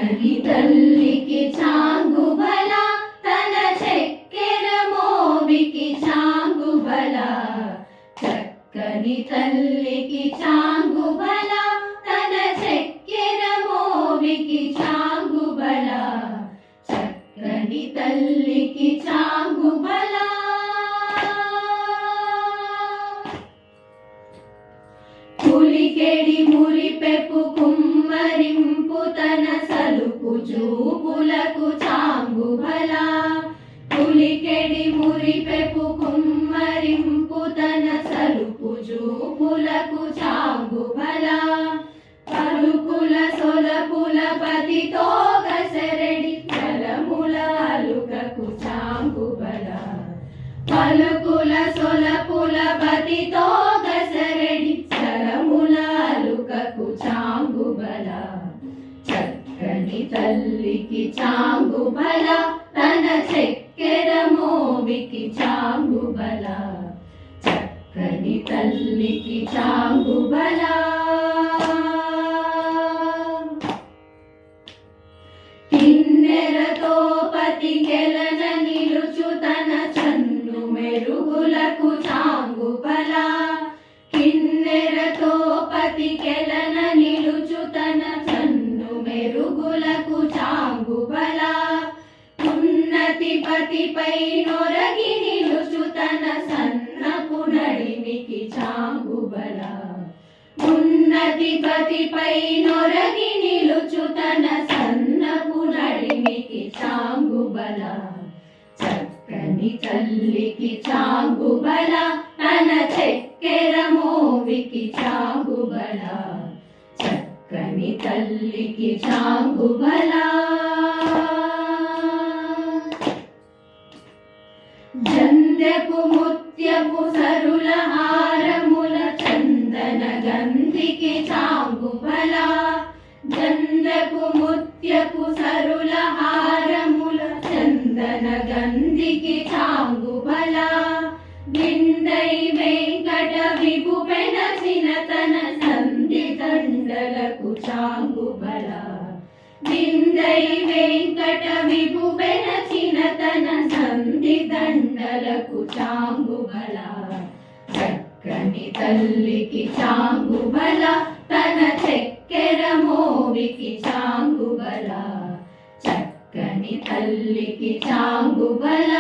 చక్కని తల్లికి చాంగుబల తన చక్కెర మోవికి చాంగుబల చక్కని తల్లికి చాంగుబల తన చక్కెర మోవికి చాంగుబల చక్కని తల్లికి చాంగుబల పులికెడి మురిపెపు కుమ్మరింపు తన సలుపు చూపులకు చాంగుబల పులికెడి మురిపెపు కుమ్మరింపు తన సలుపు చూపులకు చాంగుబల పలుకుల సొలపుల పతితో గసరెడి కలముల అలుకకు చాంగుబల పలుకుల సొలపుల పతితో గసరెడి కలముల అలుకకు చాంగుబల చక్కని తల్లికి చాంగుబల తన చక్కెర మోవికి చాంగుబల చక్కని తల్లికి చాంగుబల కిన్నెరతో పతి గెలన నిలుచు తన చన్ను మెరుగులకు చాంగుబల కిన్నెరతో పతి గెలన నిలుచు తన చన్ను మెరుగులకు చాంగుబల ఉన్నతి పతిపై నొరగి నిలుచు తన సన్నపు నడిమికి చాంగుబల ఉన్నతి పతిపై నొరగి నిలుచు తన సన్నపు నడిమికి చాంగుబల చక్కని తల్లికి చాంగుబల తన చక్కెర మోవికి చాంగుబల చక్కని తల్లికి చాంగుబల జందెపు ముత్యపు సరుల హారముల చందన గంధికి చాంగుబల జందెపు ముత్యపు సరుల హారముల చందన గంధికి చాంగుబల విందై వెంకట విభు పెనసిన తన సంధి దండలకు చాంగుబల విందై వెంకట విభు పెనచిన తన సంధి దండలకు చాంగుబల చక్కని తల్లికి చాంగుబల తన చక్కెర మోవికి చాంగుబల చక్కని తల్లికి చాంగుబల